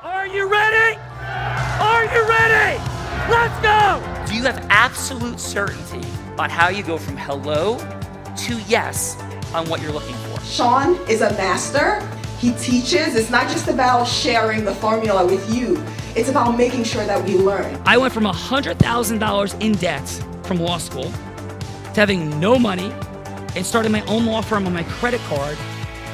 Are you ready? Are you ready? Let's go! Do you have absolute certainty on how you go from hello to yes on what you're looking for? Shawn is a master. He teaches. It's not just about sharing the formula with you. It's about making sure that we learn. I went from $100,000 in debt from law school to having no money and starting my own law firm on my credit card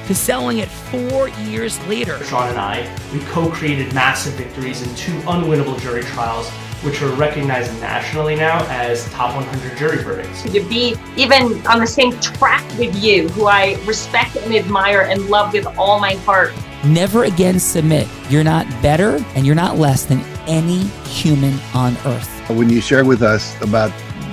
to selling it 4 years later. Shawn and I, we co-created massive victories in 2 unwinnable jury trials, which are recognized nationally now as top 100 jury verdicts. To be even on the same track with you, who I respect and admire and love with all my heart. Never again submit. You're not better and you're not less than any human on earth. When you shared with us about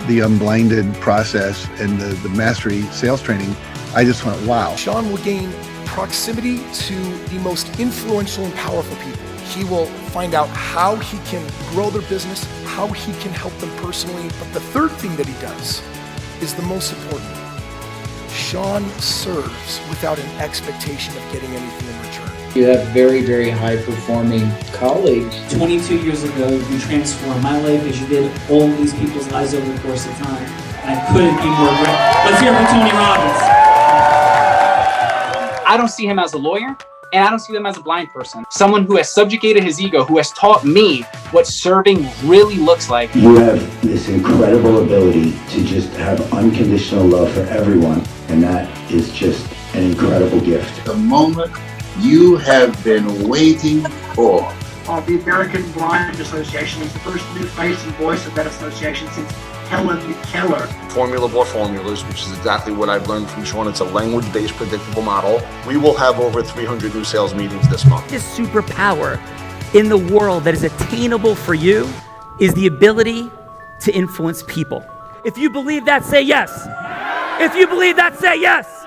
the Unblinded process and the mastery sales training, I just went, wow. Shawn will gain proximity to the most influential and powerful people. He will find out how he can grow their business, how he can help them personally. But the third thing that he does is the most important. Shawn serves without an expectation of getting anything in return. You have very, very high-performing colleagues. 22 years ago, you transformed my life as you did all these people's lives over the course of time. And I couldn't be more grateful. Let's hear it for Tony Robbins. I don't see him as a lawyer, and I don't see him as a blind person. Someone who has subjugated his ego, who has taught me what serving really looks like. You have this incredible ability to just have unconditional love for everyone, and that is just an incredible gift. The moment you have been waiting for. The American Blind Association is the first new face and voice of that association since Helen Keller. Formula bore formulas, which is exactly what I've learned from Shawn. It's a language-based predictable model. We will have over 300 new sales meetings this month. This superpower in the world that is attainable for you is the ability to influence people. If you believe that, say yes. If you believe that, say yes.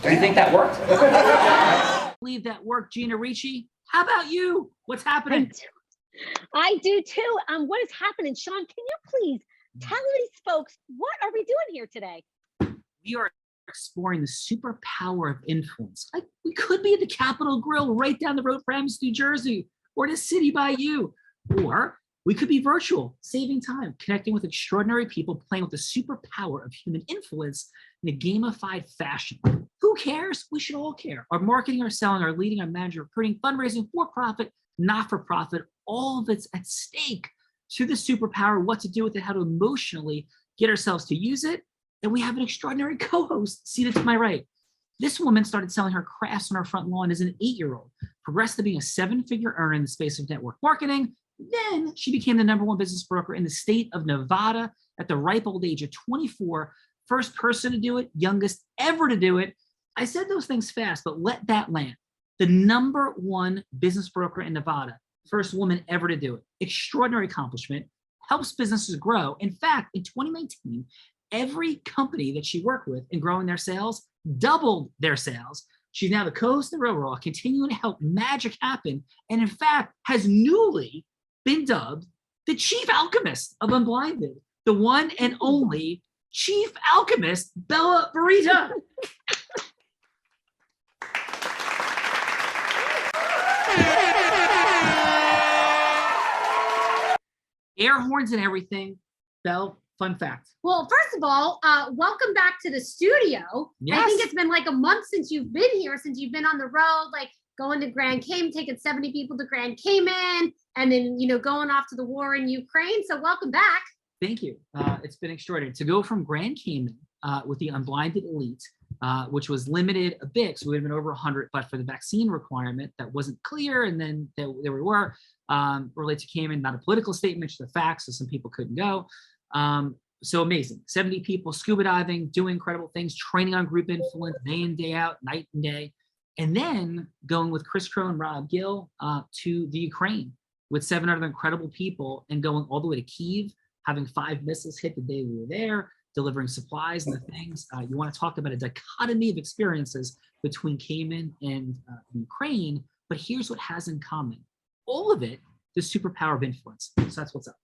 Do you think that worked? I believe that worked, Gina Ricci. How about you? What's happening? I do too. What is happening? Shawn, can you please tell these folks, what are we doing here today? We are exploring the superpower of influence. We could be at the Capitol Grill right down the road from New Jersey, or the city by you. Or we could be virtual, saving time, connecting with extraordinary people, playing with the superpower of human influence in a gamified fashion. Who cares? We should all care. Our marketing, our selling, our leading, our managing, recruiting, fundraising, for-profit, not-for-profit, all of it's at stake. To the superpower, what to do with it, how to emotionally get ourselves to use it. And we have an extraordinary co-host seated to my right. This woman started selling her crafts on her front lawn as an 8-year-old, progressed to being a 7-figure earner in the space of network marketing. Then she became the #1 business broker in the state of Nevada at the ripe old age of 24. First person to do it, youngest ever to do it. I said those things fast, but let that land. The #1 business broker in Nevada, first woman ever to do it. Extraordinary accomplishment, helps businesses grow. In fact, in 2019, every company that she worked with in growing their sales doubled their sales. She's now the co-host of the Real Raw, continuing to help magic happen, and in fact, has newly been dubbed the chief alchemist of Unblinded, the one and only chief alchemist, Bella Burrita. Air horns and everything. Belle, fun fact. Well, first of all, welcome back to the studio. Yes. I think it's been like a month since you've been here, since you've been on the road, like going to Grand Cayman, taking 70 people to Grand Cayman, and then, going off to the war in Ukraine. So welcome back. Thank you. It's been extraordinary. To go from Grand Cayman with the Unblinded Elite, which was limited a bit, so we would have been over 100, but for the vaccine requirement that wasn't clear, and then there we were, related to Cayman, not a political statement, just a fact, so some people couldn't go. So amazing. 70 people scuba diving, doing incredible things, training on group influence, day in, day out, night and day. And then going with Chris Crow and Rob Gill to the Ukraine with 7 other incredible people, and going all the way to Kyiv, having 5 missiles hit the day we were there, delivering supplies and the things. You want to talk about a dichotomy of experiences between Cayman and the Ukraine, but here's what has in common. All of it, the superpower of influence. So that's what's up.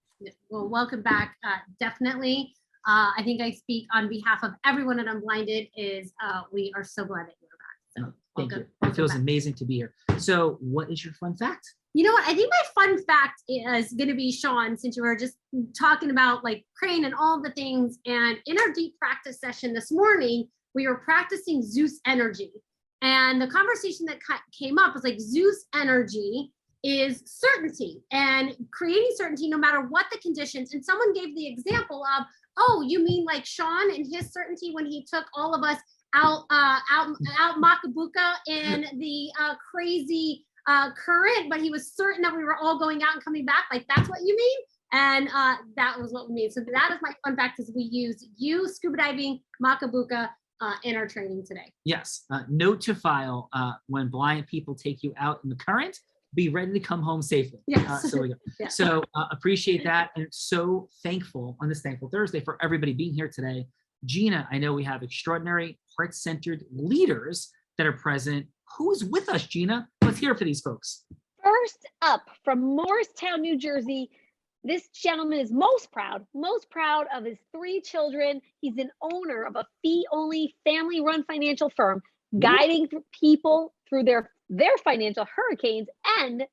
Well, welcome back. Definitely. I think I speak on behalf of everyone at Unblinded is we are so glad that you're back. So Thank you. Welcome. It feels amazing to be here. So what is your fun fact? You know what? I think my fun fact is going to be Shawn, since you were just talking about like crane and all the things. And in our deep practice session this morning, we were practicing Zeus energy. And the conversation that came up was like Zeus energy is certainty and creating certainty no matter what the conditions. And someone gave the example of, oh, you mean like Shawn and his certainty when he took all of us out Macabuca in the crazy current, but he was certain that we were all going out and coming back. Like, that's what you mean? And that was what we mean. So that is my fun fact, is we use you scuba diving Macabuca in our training today. Yes. Note to file, when blind people take you out in the current, be ready to come home safely. Yes. So we go. Yeah. So appreciate that. And so thankful on this Thankful Thursday for everybody being here today. Gina, I know we have extraordinary heart-centered leaders that are present. Who is with us, Gina? Let's hear for these folks. First up, from Morristown, New Jersey, this gentleman is most proud of his 3 children. He's an owner of a fee-only family-run financial firm, guiding people through their financial hurricanes. And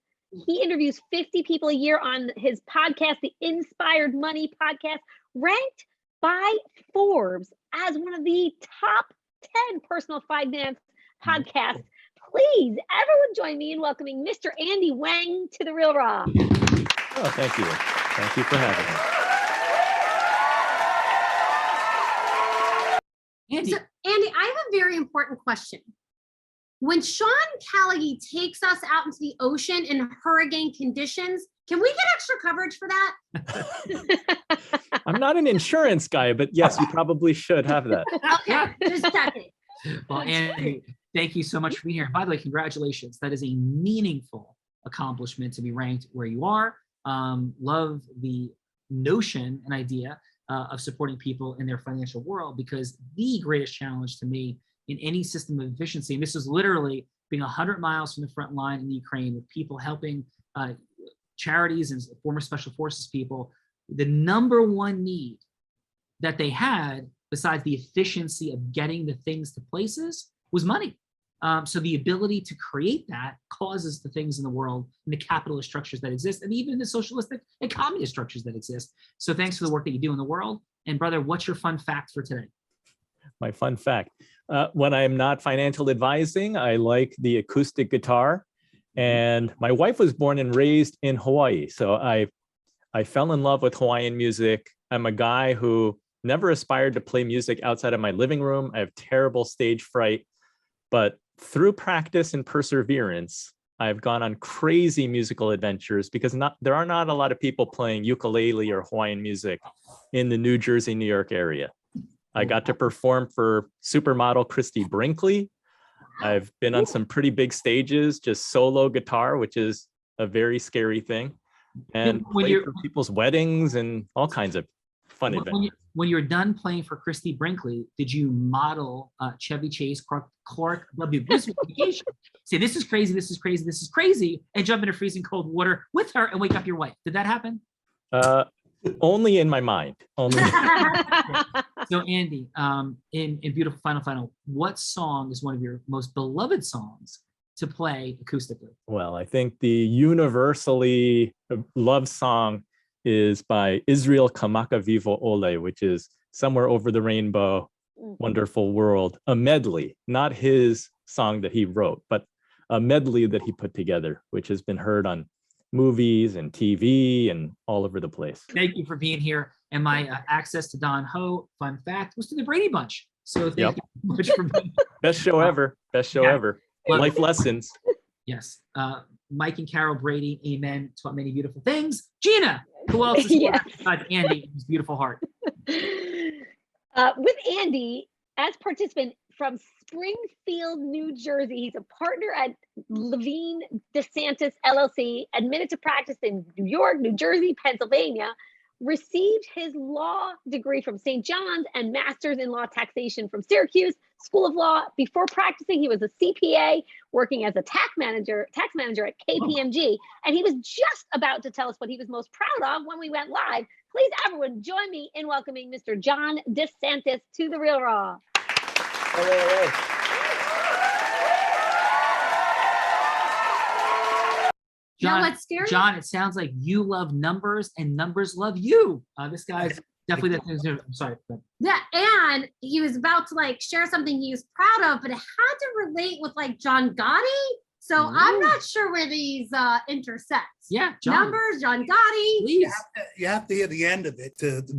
he interviews 50 people a year on his podcast, the Inspired Money podcast, ranked by Forbes as one of the top 10 personal finance podcasts. Please, everyone join me in welcoming Mr. Andy Wang to The Real Raw. Oh, thank you. Thank you for having me. Andy. So, Andy, I have a very important question. When Shawn Callaghan takes us out into the ocean in hurricane conditions, can we get extra coverage for that? I'm not an insurance guy, but yes, you probably should have that. Okay, just checking. Well, Andy, thank you so much for being here. By the way, congratulations. That is a meaningful accomplishment to be ranked where you are. Love the notion and idea of supporting people in their financial world, because the greatest challenge to me in any system of efficiency, and this is literally being 100 miles from the front line in Ukraine with people helping charities and former special forces people, the number one need that they had, besides the efficiency of getting the things to places, was money. So the ability to create that causes the things in the world and the capitalist structures that exist, and even the socialistic and communist structures that exist. So thanks for the work that you do in the world. And brother, what's your fun fact for today? My fun fact. When I'm not financial advising, I like the acoustic guitar. And my wife was born and raised in Hawaii. So I fell in love with Hawaiian music. I'm a guy who never aspired to play music outside of my living room. I have terrible stage fright, but through practice and perseverance, I've gone on crazy musical adventures, because there are not a lot of people playing ukulele or Hawaiian music in the New Jersey, New York area. I got to perform for supermodel Christy Brinkley. I've been on some pretty big stages, just solo guitar, which is a very scary thing, and played for people's weddings and all kinds of fun adventures. When you're done playing for Christy Brinkley, did you model Chevy Chase, Clark W. Griswold vacation? Say, this is crazy, this is crazy, this is crazy, and jump into freezing cold water with her and wake up your wife? Did that happen? Only in my mind. Only. So Andy, in beautiful final, what song is one of your most beloved songs to play acoustically? Well, I think the universally loved song is by Israel Kamaka Vivo Ole, which is Somewhere Over the Rainbow, Wonderful World, a medley, not his song that he wrote, but a medley that he put together, which has been heard on movies and TV and all over the place. Thank you for being here. And my access to Don Ho fun fact was to the Brady Bunch. So thank you so much for being Best show ever. Best show ever. Life lessons. Yes. Mike and Carol Brady, amen, taught many beautiful things. Gina, who else is besides Andy and his beautiful heart? With Andy as participant from Springfield, New Jersey. He's a partner at Levine DeSantis LLC, admitted to practice in New York, New Jersey, Pennsylvania, received his law degree from St. John's and master's in law taxation from Syracuse School of Law. Before practicing, he was a CPA working as a tax manager at KPMG. And he was just about to tell us what he was most proud of when we went live. Please, everyone, join me in welcoming Mr. John DeSantis to The Real Raw. Now what's scary? John, it sounds like you love numbers and numbers love you. This guy's definitely I'm sorry. Yeah, and he was about to like share something he was proud of, but it had to relate with like John Gotti. So I'm not sure where these intersect. Yeah, numbers, John Gotti. Please. You have to hear the end of it.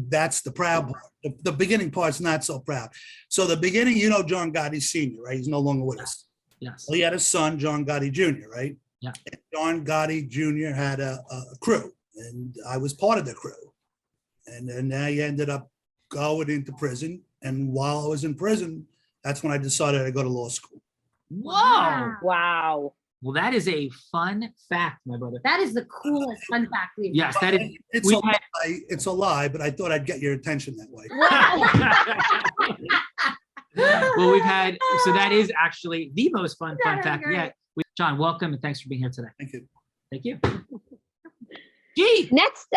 That's the proud part. The beginning part's not so proud. So the beginning, John Gotti Sr., right? He's no longer with us. Yes. Well, he had a son, John Gotti Jr., right? Yeah. And John Gotti Jr. had a crew, and I was part of the crew. And then I ended up going into prison. And while I was in prison, that's when I decided to go to law school. Whoa. Wow. Well, that is a fun fact, my brother. That is the coolest fun fact we've Yes, that is. It's a lie, but I thought I'd get your attention that way. Well, we've had, so that is actually the most fun fact yet. John, welcome and thanks for being here today. Thank you. Thank you. Gee. Next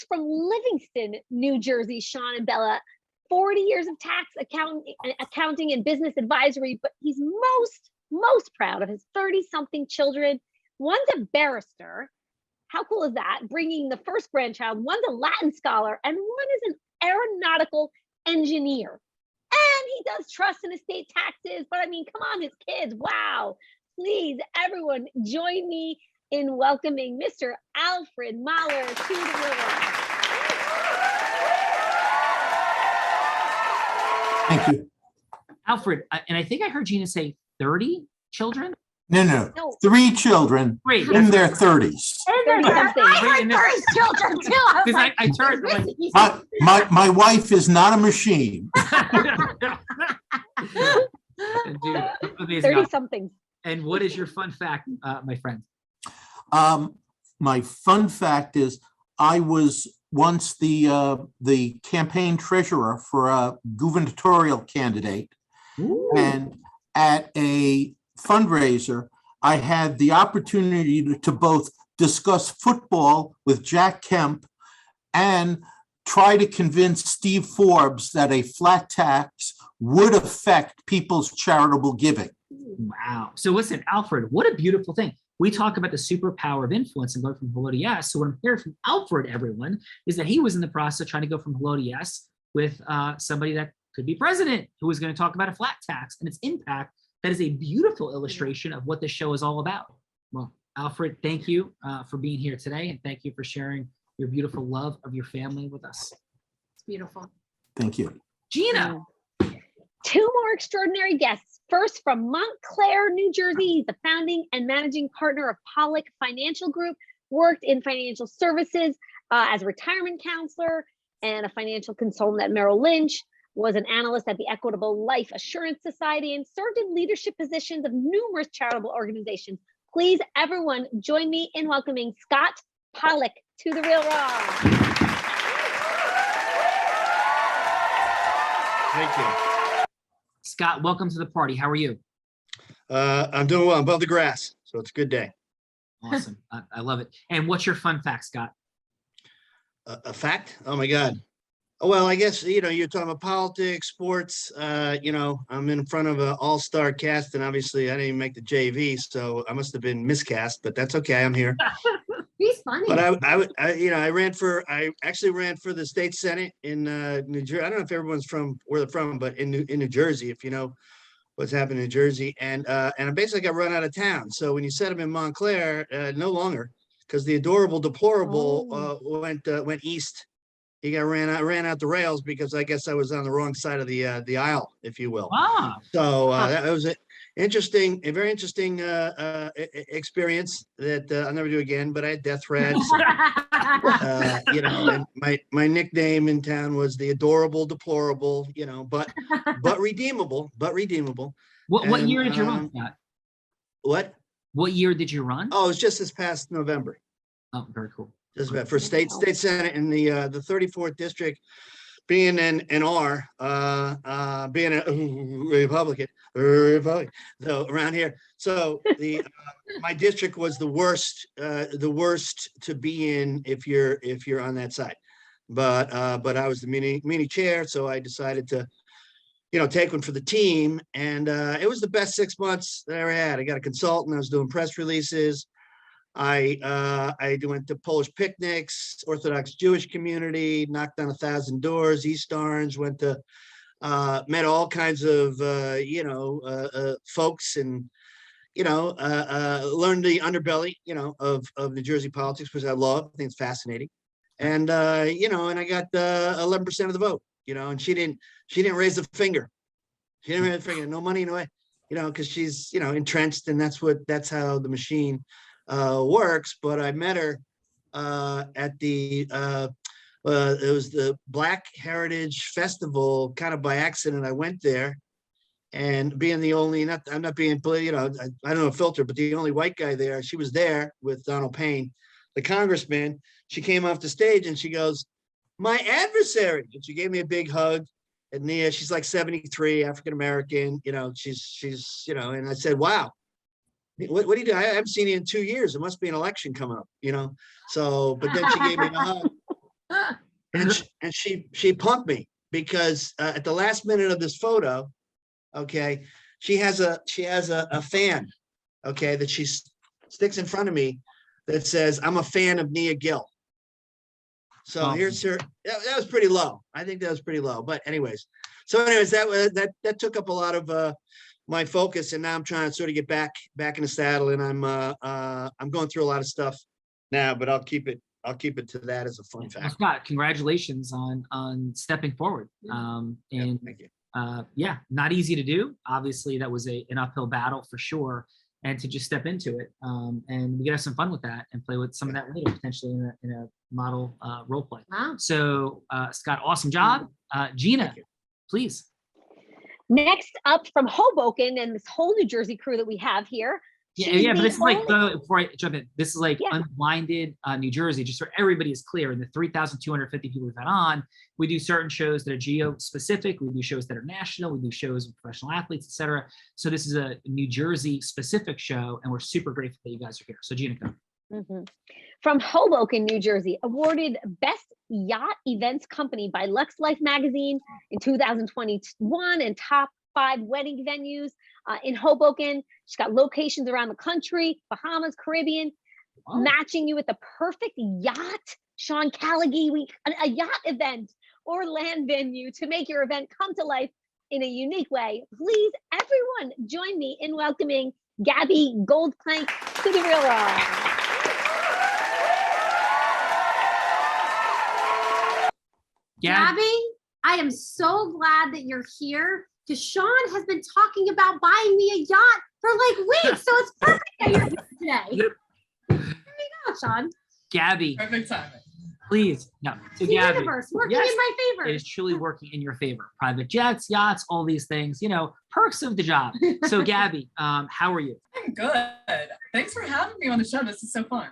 from Livingston, New Jersey, Shawn and Bella. 40 years of tax accounting and business advisory, but he's most proud of his 30-something children. One's a barrister. How cool is that? Bringing the first grandchild. One's a Latin scholar, and one is an aeronautical engineer. And he does trust and estate taxes, but I mean, come on, his kids. Wow. Please, everyone, join me in welcoming Mr. Alfred Mahler to the river. Thank you. Alfred, and I think I heard Gina say 30 children? No. 3 children in their 30s. I heard 30 children too. I was like, I turned. My wife is not a machine. Dude, 30-somethings. And what is your fun fact, my friend? My fun fact is I was once the campaign treasurer for a gubernatorial candidate. Ooh. And at a fundraiser, I had the opportunity to both discuss football with Jack Kemp and try to convince Steve Forbes that a flat tax would affect people's charitable giving. Wow. So listen, Alfred, what a beautiful thing. We talk about the superpower of influence and going from hello to yes. So what I'm hearing from Alfred, everyone, is that he was in the process of trying to go from hello to yes with somebody that could be president who was going to talk about a flat tax and its impact. That is a beautiful illustration of what this show is all about. Well, Alfred, thank you for being here today. And thank you for sharing your beautiful love of your family with us. It's beautiful. Thank you. Gina. 2 more extraordinary guests. First, from Montclair, New Jersey, he's the founding and managing partner of Pollock Financial Group, worked in financial services as a retirement counselor and a financial consultant at Merrill Lynch, was an analyst at the Equitable Life Assurance Society, and served in leadership positions of numerous charitable organizations. Please, everyone, join me in welcoming Scott Pollock to the Real Raw. Thank you. Scott, welcome to the party. How are you? I'm doing well. I'm above the grass, so it's a good day. Awesome. I love it. And what's your fun fact, Scott? A fact? Oh my God. Oh, well, I guess, you're talking about politics, sports, I'm in front of an all-star cast, and obviously I didn't even make the JV, so I must have been miscast, but that's okay. I'm here. He's funny. But I actually ran for the state Senate in New Jersey. I don't know if everyone's from where they're from, but in New Jersey, if you know what's happening in New Jersey, and I basically got run out of town. So when you said I'm in Montclair, no longer, because the adorable deplorable went east. He got ran out the rails because I guess I was on the wrong side of the aisle, if you will. Ah. So that was a very interesting experience that I'll never do again. But I had death threats. And my nickname in town was the adorable deplorable. But redeemable. What year did you run, Scott? What? What year did you run? Oh, it was just this past November. Oh, very cool. Just about for state Senate in the 34th district, being an R, being a Republican, so around here. So my district was the worst to be in if you're on that side. But I was the mini chair, so I decided to, take one for the team, and it was the best 6 months that I ever had. I got a consultant. I was doing press releases. I went to Polish picnics, Orthodox Jewish community, knocked on 1,000 doors, East Orange, went to met all kinds of folks, and learned the underbelly of New Jersey politics, which I love. I think it's fascinating. And and I got 11% of the vote, and she didn't raise a finger. She didn't raise a finger. No money, no way, because she's entrenched, and that's how the machine works. But I met her at the it was the Black Heritage Festival, kind of by accident. I went there, and being the only, I'm not being, I don't know, filter, but the only white guy there, she was there with Donald Payne, the congressman. She came off the stage and she goes, "My adversary," and she gave me a big hug. And Nia, she's like 73, African American. She's and I said, "Wow, what do you do? I haven't seen you in 2 years. It must be an election coming up, So, but then she gave me a hug, and she punked me because at the last minute of this photo, okay, she has a fan, okay, that she sticks in front of me that says, "I'm a fan of Nia Gill." So here's her. That was pretty low. I think that was pretty low. But anyways, that took up a lot of my focus, and now I'm trying to sort of get back in the saddle, and I'm going through a lot of stuff now. But I'll keep it to that as a fun fact. Scott, congratulations on stepping forward. Thank you. Not easy to do. Obviously, that was an uphill battle for sure. And to just step into it, and we can have some fun with that and play with some of that later, potentially in a model role play. Wow. So, Scott, awesome job. Gina, please. Next up from Hoboken and this whole New Jersey crew that we have here. Yeah, but this is like, before I jump in, this is like Unblinded New Jersey, just so everybody is clear. In the 3,250 people we've had on, we do certain shows that are geo-specific. We do shows that are national. We do shows with professional athletes, et cetera. So this is a New Jersey-specific show, and we're super grateful that you guys are here. So Gina, go. From Hoboken, New Jersey, awarded Best Yacht Events Company by Lux Life Magazine in 2021, and top 5 wedding venues in Hoboken. She's got locations around the country, Bahamas, Caribbean, matching you with the perfect yacht, Sean Callaghy, a yacht event or land venue to make your event come to life in a unique way. Please, everyone, join me in welcoming Gabby Goldplank to the Real Raw. Gabby, I am so glad that you're here, because Shawn has been talking about buying me a yacht for like weeks. So it's perfect that you're here today. Here you go, Shawn. Gabby. Perfect timing. Please. No. So The Gabby, universe working in my favor. it is truly working in your favor. Private jets, yachts, all these things, perks of the job. So Gabby, how are you? I'm good. Thanks for having me on the show. This is so fun.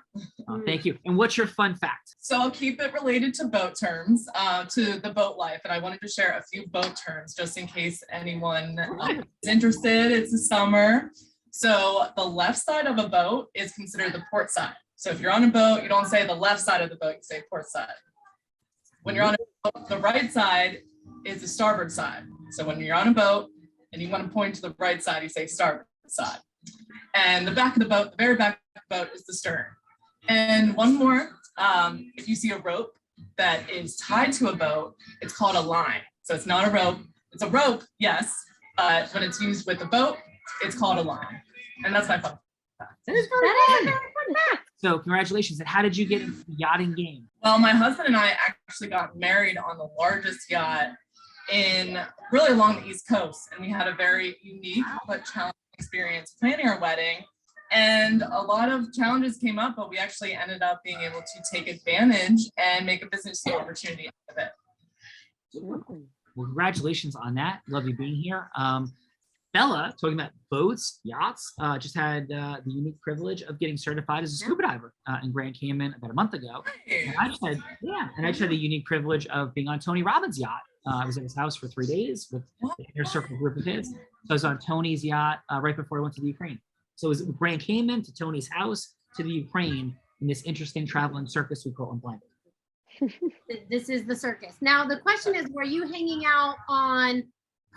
Thank you. And what's your fun fact? So I'll keep it related to boat terms, to the boat life. And I wanted to share a few boat terms just in case anyone is interested. It's the summer. So the left side of a boat is considered the port side. So if you're on a boat, you don't say the left side of the boat, you say port side. When you're on a boat, the right side is the starboard side. So when you're on a boat and you want to point to the right side, you say starboard side. And the back of the boat, the very back of the boat is the stern. And one more, if you see a rope that is tied to a boat, it's called a line. So it's not a rope. It's a rope, yes, but when it's used with a boat, it's called a line. And that's my fun fact. That is very fun fact. So congratulations. And how did you get into the yachting game? Well, my husband and I actually got married on the largest yacht in really along the East Coast. And we had a very unique but challenging experience planning our wedding. And a lot of challenges came up, but we actually ended up being able to take advantage and make a business opportunity out of it. Well, congratulations on that. Love you being here. Bella, talking about boats, yachts, just had the unique privilege of getting certified as a scuba diver in Grand Cayman about a month ago. And I just had the unique privilege of being on Tony Robbins' yacht. I was at his house for 3 days with the inner circle group of his. So I was on Tony's yacht right before I went to the Ukraine. So it was Grand Cayman to Tony's house to the Ukraine in this interesting traveling circus we call Unblinded. This is the circus. Now, the question is, were you hanging out on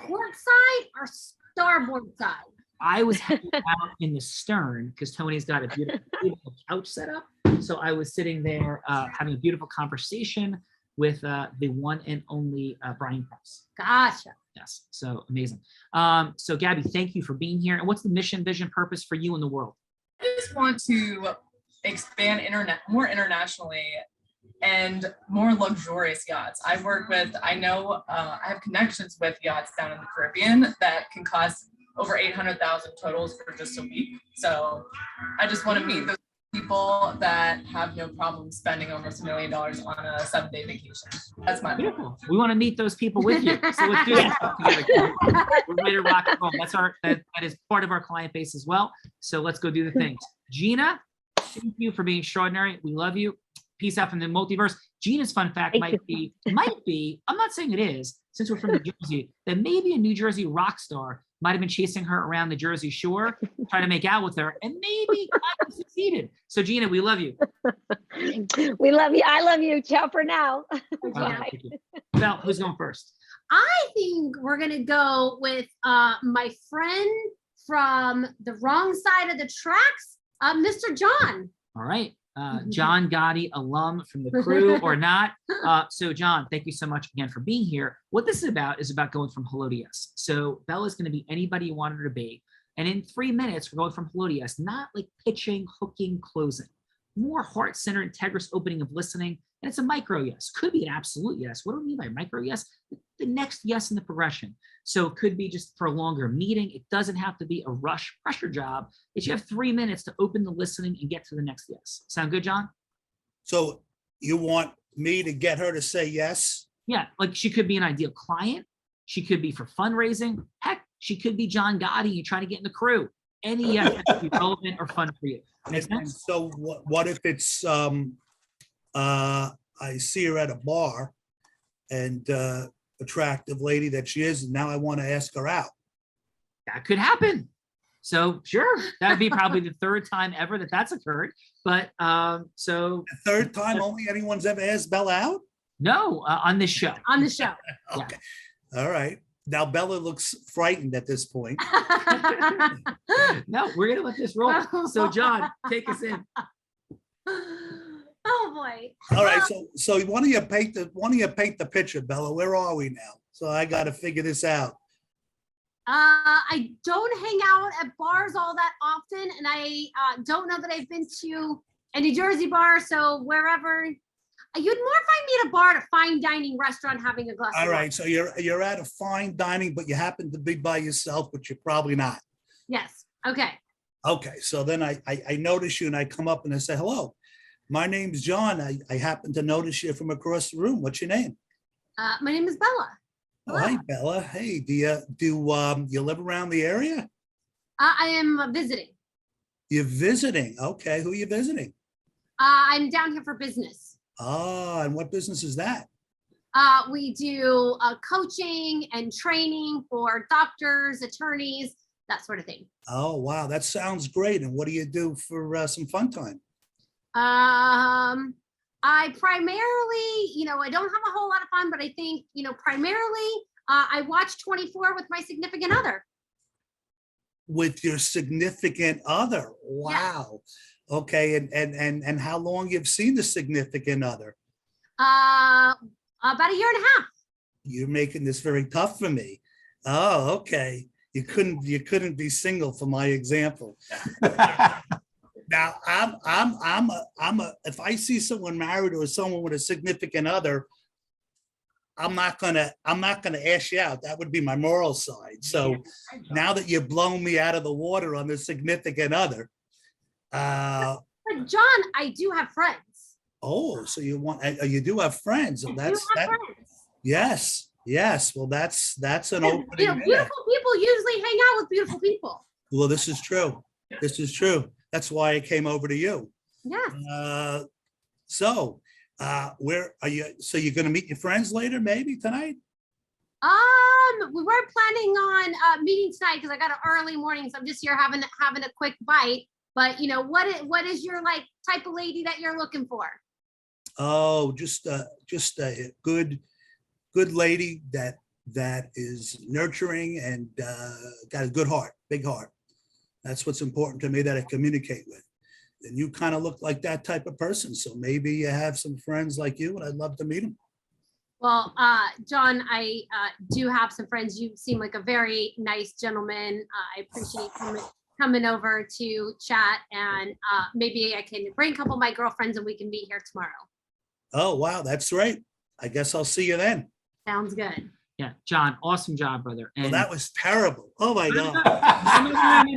port side or starboard side? I was hanging out in the stern because Tony's got a beautiful couch set up. So I was sitting there having a beautiful conversation with the one and only Brian Price. Gotcha. Yes, so amazing. So Gabby, thank you for being here. And what's the mission, vision, purpose for you in the world? I just want to expand more internationally and more luxurious yachts. I have connections with yachts down in the Caribbean that can cost over 800,000 totals for just a week. So I just want to meet those people that have no problem spending almost $1 million on a 7-day vacation. That's my beautiful. We want to meet those people with you. So let's do that together. We're ready to rock and roll. That is part of our client base as well. So let's go do the things. Gina, thank you for being extraordinary. We love you. Peace out from the multiverse. Gina's fun fact might be, I'm not saying it is, since we're from New Jersey, that maybe a New Jersey rock star might have been chasing her around the Jersey Shore, trying to make out with her, and maybe kind of succeeded. So Gina, we love you. We love you. I love you. Ciao for now. Belle, who's going first? I think we're gonna go with my friend from the wrong side of the tracks, Mr. John. All right. John Gotti, alum from the crew or not. So John, thank you so much again for being here. What this is about going from hello to yes. So Bella's going to be anybody you want her to be. And in 3 minutes, we're going from hello to yes, not like pitching, hooking, closing. More heart-centered, integrous opening of listening. And it's a micro yes. Could be an absolute yes. What do we mean by micro yes? The next yes in the progression. So it could be just for a longer meeting. It doesn't have to be a rush pressure job. It's you have 3 minutes to open the listening and get to the next yes. Sound good, John? So you want me to get her to say yes? Yeah, like she could be an ideal client. She could be for fundraising. Heck, she could be John Gotti. You're trying to get in the crew. Any yes that could be relevant or fun for you. Makes sense? So what if it's I see her at a bar and attractive lady that she is, and now I want to ask her out? That could happen. So sure, that'd be probably the third time ever that's occurred. But so the third time only anyone's ever asked Bella out? No, on this show. On the show. Okay. Yeah. All right. Now Bella looks frightened at this point. No, we're gonna let this roll. So John, take us in. Oh boy. All right. So why don't you paint the picture, Bella? Where are we now? So I got to figure this out. I don't hang out at bars all that often, and I don't know that I've been to a New Jersey bar. So wherever, you'd more find me at a bar at a fine dining restaurant having a glass. All right. So you're at a fine dining, but you happen to be by yourself, but you're probably not. Yes. Okay. Okay. So then I notice you and I come up and I say, hello, my name's John. I happen to notice you from across the room. What's your name? My name is Bella. Oh, hi, Bella. Hey, do you live around the area? I am visiting. You're visiting. Okay. Who are you visiting? I'm down here for business. Oh, and what business is that? We do coaching and training for doctors, attorneys, that sort of thing. Oh, wow. That sounds great. And what do you do for some fun time? I primarily, I don't have a whole lot of fun, but I think, primarily I watch 24 with my significant other. With your significant other? Wow. Yeah. Okay. And how long you've seen the significant other? About a year and a half. You're making this very tough for me. Oh, okay. You couldn't be single for my example. Now, if I see someone married or someone with a significant other, I'm not gonna ask you out. That would be my moral side. So now that you've blown me out of the water on the significant other, but John, I do have friends. Oh, so you do have friends, and that's that. Friends. Yes. Well, that's an opening. Beautiful people usually hang out with beautiful people. Well, this is true. This is true. That's why I came over to you. Yeah. Where are you? So you're going to meet your friends later, maybe tonight? We weren't planning on meeting tonight because I got an early morning, so I'm just here having a quick bite. But what is your type of lady that you're looking for? Oh, just a good lady that is nurturing and got a good heart, big heart. That's what's important to me, that I communicate with. And you kind of look like that type of person. So maybe you have some friends like you, and I'd love to meet them. Well, John, I do have some friends. You seem like a very nice gentleman. I appreciate coming over to chat, and maybe I can bring a couple of my girlfriends and we can meet here tomorrow. Oh, wow. That's right. I guess I'll see you then. Sounds good. Yeah, John, awesome job, brother. And Well, that was terrible. Oh my God.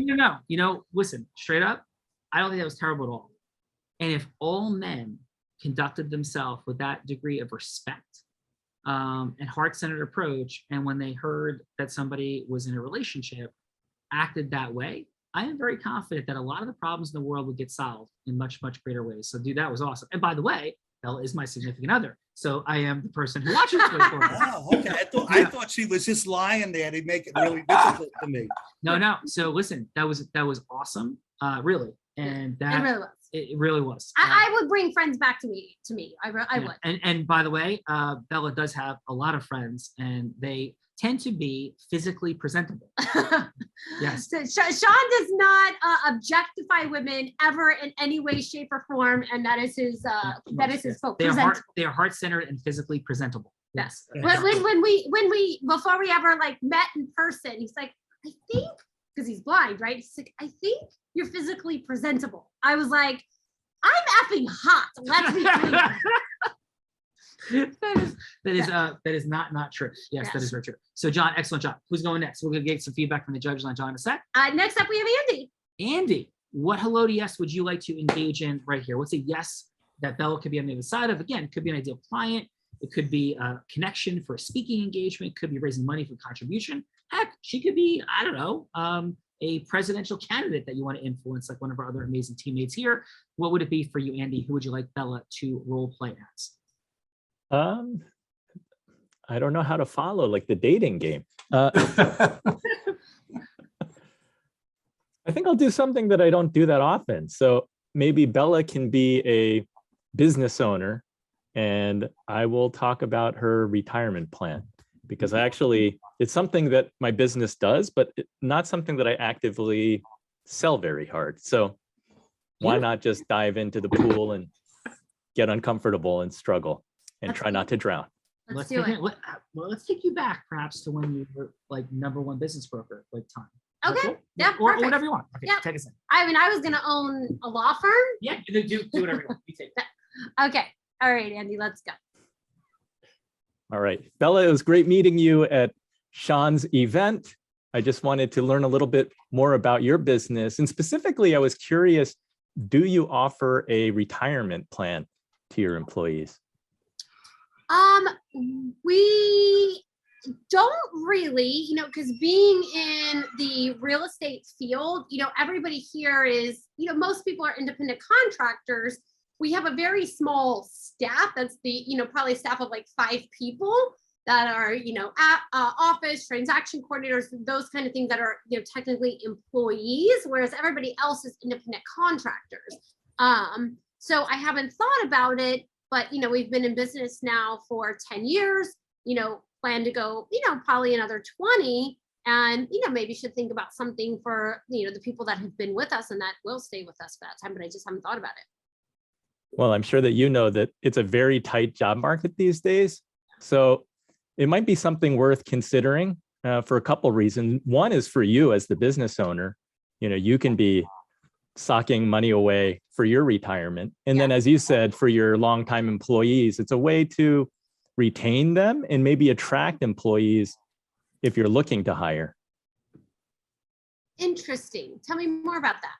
No. You know, listen, straight up, I don't think that was terrible at all. And if all men conducted themselves with that degree of respect and heart-centered approach, and when they heard that somebody was in a relationship, acted that way, I am very confident that a lot of the problems in the world would get solved in much, much greater ways. So, dude, that was awesome. And by the way, Bella is my significant other. So I am the person who watches for me. Oh, okay. I thought she was just lying there to make it really difficult for me. No. So listen, that was awesome. Really. And that it really was. It really was. I would bring friends back to me. I would. And by the way, Bella does have a lot of friends, and they tend to be physically presentable. Yes. So Shawn does not objectify women ever in any way, shape, or form, and that is his focus. They are heart-centered and physically presentable. Yes. When we before we ever like met in person, he's like, I think, because he's blind, right? He's like, I think you're physically presentable. I was like, I'm effing hot. Let's be clear. that is not true. Yes, that is very true. So John, excellent job. Who's going next? We're gonna get some feedback from the judges on John in a sec. Next up we have Andy. Andy, what hello to yes would you like to engage in right here? What's a yes that Bella could be on the other side of? Again, it could be an ideal client. It could be a connection for a speaking engagement. It could be raising money for contribution. Heck, she could be, I don't know, a presidential candidate that you want to influence, like one of our other amazing teammates here. What would it be for you, Andy? Who would you like Bella to role play as? I don't know how to follow like the dating game. I think I'll do something that I don't do that often. So maybe Bella can be a business owner, and I will talk about her retirement plan, because it's something that my business does, but not something that I actively sell very hard. So why not just dive into the pool and get uncomfortable and struggle and try not to drown? Let's do it. Let's take you back perhaps to when you were like #1 business broker, like time. Okay. Cool? Yeah. Or whatever you want. Okay, yeah. Take us in. I mean, I was gonna own a law firm. Yeah, do whatever you want. You take it. Okay. All right, Andy, let's go. All right. Bella, it was great meeting you at Shawn's event. I just wanted to learn a little bit more about your business. And specifically, I was curious, do you offer a retirement plan to your employees? We don't really, because being in the real estate field, everybody here is, most people are independent contractors. We have a very small staff. That's the, probably a staff of like 5 people that are, office, transaction coordinators, those kind of things that are, technically employees, whereas everybody else is independent contractors. So I haven't thought about it, but, we've been in business now for 10 years, plan to go, probably another 20, and, maybe should think about something for, the people that have been with us and that will stay with us for that time, but I just haven't thought about it. Well, I'm sure that you know that it's a very tight job market these days. So it might be something worth considering for a couple of reasons. One is for you as the business owner, you can be socking money away for your retirement. And then, as you said, for your longtime employees, it's a way to retain them and maybe attract employees if you're looking to hire. Interesting. Tell me more about that.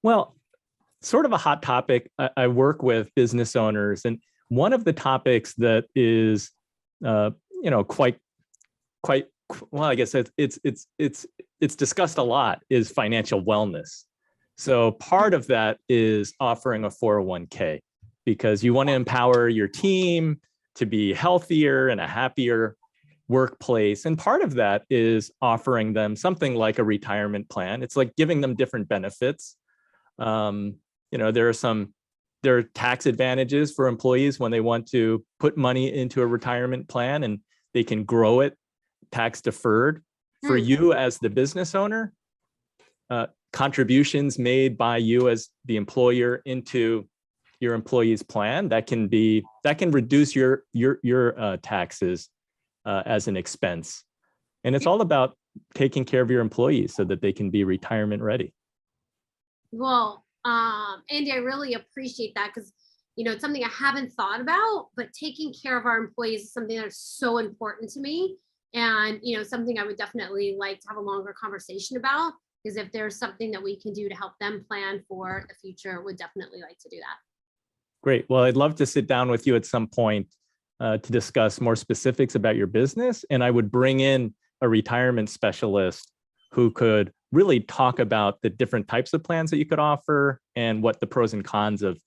Well, sort of a hot topic. I work with business owners, and one of the topics that is, quite well, I guess it's discussed a lot is financial wellness. So part of that is offering a 401k, because you want to empower your team to be healthier and a happier workplace. And part of that is offering them something like a retirement plan. It's like giving them different benefits. There are tax advantages for employees when they want to put money into a retirement plan, and they can grow it tax deferred. For you as the business owner, contributions made by you as the employer into your employee's plan. That can reduce your taxes as an expense. And it's all about taking care of your employees so that they can be retirement ready. Well, Andy, I really appreciate that because, it's something I haven't thought about, but taking care of our employees is something that's so important to me. And, something I would definitely like to have a longer conversation about, because if there's something that we can do to help them plan for the future, would definitely like to do that. Great. Well, I'd love to sit down with you at some point to discuss more specifics about your business. And I would bring in a retirement specialist who could really talk about the different types of plans that you could offer and what the pros and cons of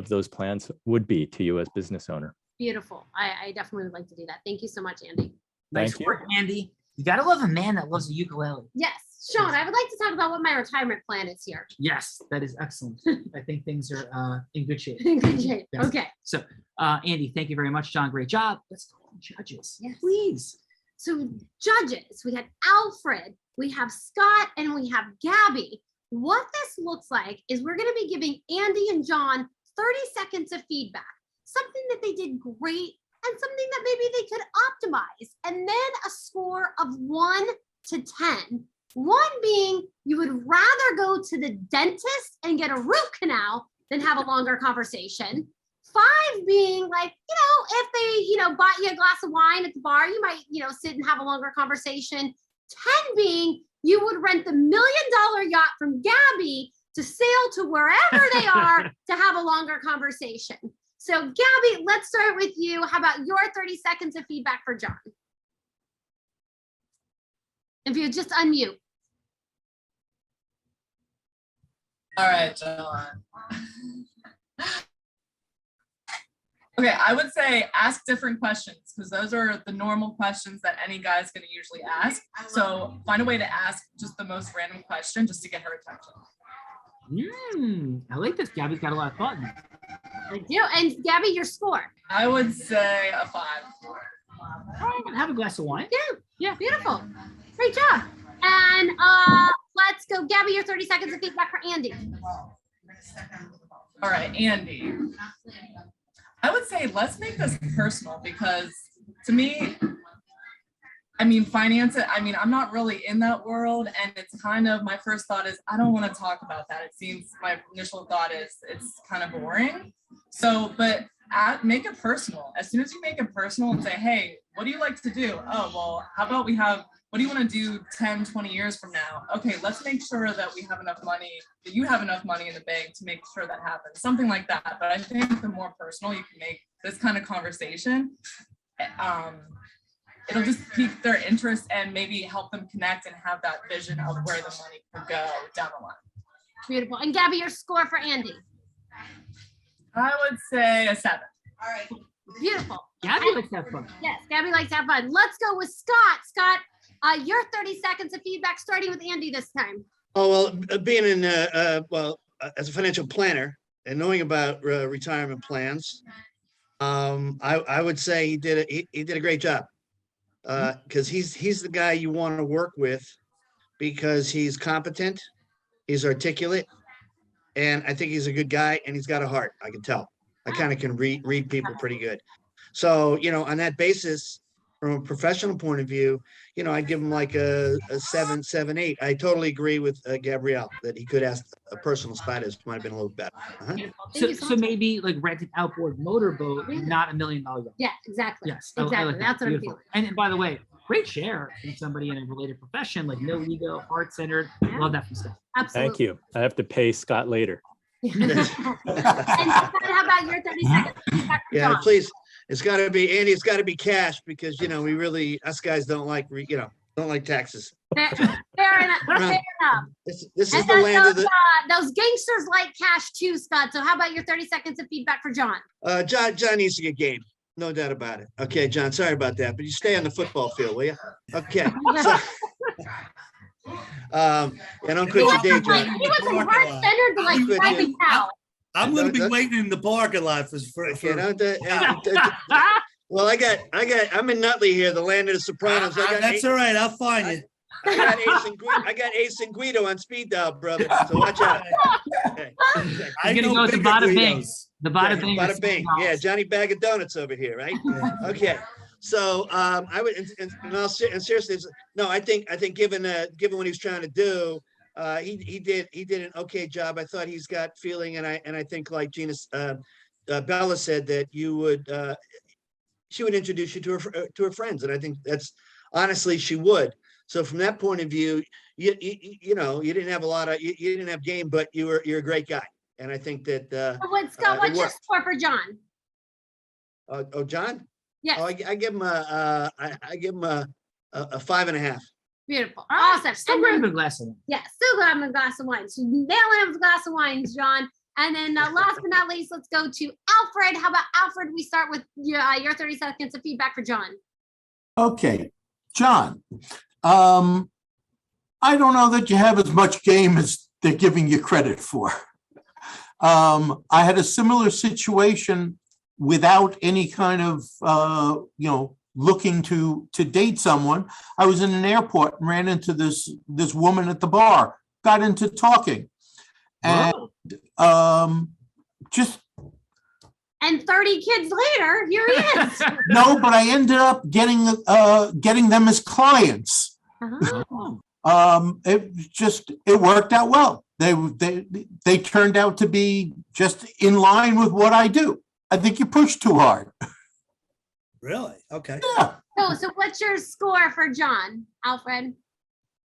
those plans would be to you as business owner. Beautiful. I definitely would like to do that. Thank you so much, Andy. Nice work, Andy. You gotta love a man that loves a ukulele. Yes. Sean, I would like to talk about what my retirement plan is here. Yes, that is excellent. I think things are in good shape. In good shape. Yes. Okay. So, Andy, thank you very much, John. Great job. Let's go to judges. Yes. Please. So judges, we had Alfred, we have Scott, and we have Gabby. What this looks like is we're going to be giving Andy and John 30 seconds of feedback, something that they did great and something that maybe they could optimize, and then a score of 1 to 10. 1 being you would rather go to the dentist and get a root canal than have a longer conversation. 5 being like, if they, bought you a glass of wine at the bar, you might, sit and have a longer conversation. 10 being you would rent the $1 million yacht from Gabby to sail to wherever they are to have a longer conversation. So Gabby, let's start with you. How about your 30 seconds of feedback for John? If you just unmute. All right, John. Okay, I would say ask different questions because those are the normal questions that any guy's going to usually ask. So find a way to ask just the most random question just to get her attention. I like this. Gabby's got a lot of fun. I do. And Gabby, your score? I would say a 5. Have a glass of wine. Yeah, beautiful. Great job. And let's go. Gabby, your 30 seconds of feedback for Andy. All right, Andy. I would say let's make this personal because to me, finance, I'm not really in that world. And it's kind of, my first thought is, I don't want to talk about that. It seems, my initial thought is it's kind of boring. So, but make it personal. As soon as you make it personal and say, hey, what do you like to do? Oh, well, how about what do you want to do 10, 20 years from now? Okay, let's make sure that we have enough money, that you have enough money in the bank to make sure that happens. Something like that. But I think the more personal you can make this kind of conversation, it'll just pique their interest and maybe help them connect and have that vision of where the money could go down the line. Beautiful. And Gabby, your score for Andy? I would say a 7. All right. Beautiful. Gabby likes to have fun. Yes, Gabby likes to have fun. Let's go with Scott. Scott, your 30 seconds of feedback, starting with Andy this time. Oh, well, being in, as a financial planner and knowing about retirement plans, I would say he did a great job because he's the guy you want to work with because he's competent, he's articulate, and I think he's a good guy and he's got a heart. I can tell. I kind of can read people pretty good. So, on that basis, from a professional point of view, I'd give him like a 7, 7, 8. I totally agree with Gabrielle that he could ask a personal status might have been a little better. So maybe like rent an outboard motorboat, not $1 million yacht. Yeah, exactly. Yes, exactly. I like that. That's what Beautiful. I'm feeling. And by the way, great share from somebody in a related profession, like no ego, heart-centered. Love that from Scott. Absolutely. Thank you. I have to pay Scott later. And Scott, how about your 30 seconds? Yeah, please. It's got to be, Andy, it's got to be cash because, we really, us guys don't like, don't like taxes. Fair enough. Fair enough. This is the land of the. Those gangsters like cash too, Scott. So how about your 30 seconds of feedback for John? John needs to get game. No doubt about it. Okay, John, sorry about that, but you stay on the football field, will you? Okay. So, and don't quit your day job. He wasn't heart-centered to like drive a cow. I'm going to be waiting in the parking lot for well, I'm in Nutley here, the land of the Sopranos. That's all right. I'll find you. I got Ace and Guido on speed dial, brother. So watch out. Okay. I'm gonna go with the bada bing. The bada bing. Bada bing. Yeah, Johnny Bag of Donuts over here, right? Okay. So I would, and seriously, no, I think given what he was trying to do, he did an okay job. I thought he's got feeling, and I think like Bella said that she would introduce you to her friends, and I think that's honestly she would. So from that point of view, you didn't have you didn't have game, but you're a great guy, and I think that. Scott, what's your score for John? John? Yes. Oh, I give him a 5.5. Beautiful. Awesome. Still grabbing a glass of wine. Yeah, still grabbing a glass of wine. So nailing it with a glass of wine, John. And then last but not least, let's go to Alfred. How about Alfred? We start with your 30 seconds of feedback for John. Okay, John. I don't know that you have as much game as they're giving you credit for. I had a similar situation without any kind of, looking to date someone. I was in an airport and ran into this woman at the bar, got into talking. And And 30 kids later, here he is. No, but I ended up getting them as clients. It worked out well. They turned out to be just in line with what I do. I think you push too hard. Really? Okay. Yeah. So what's your score for John, Alfred?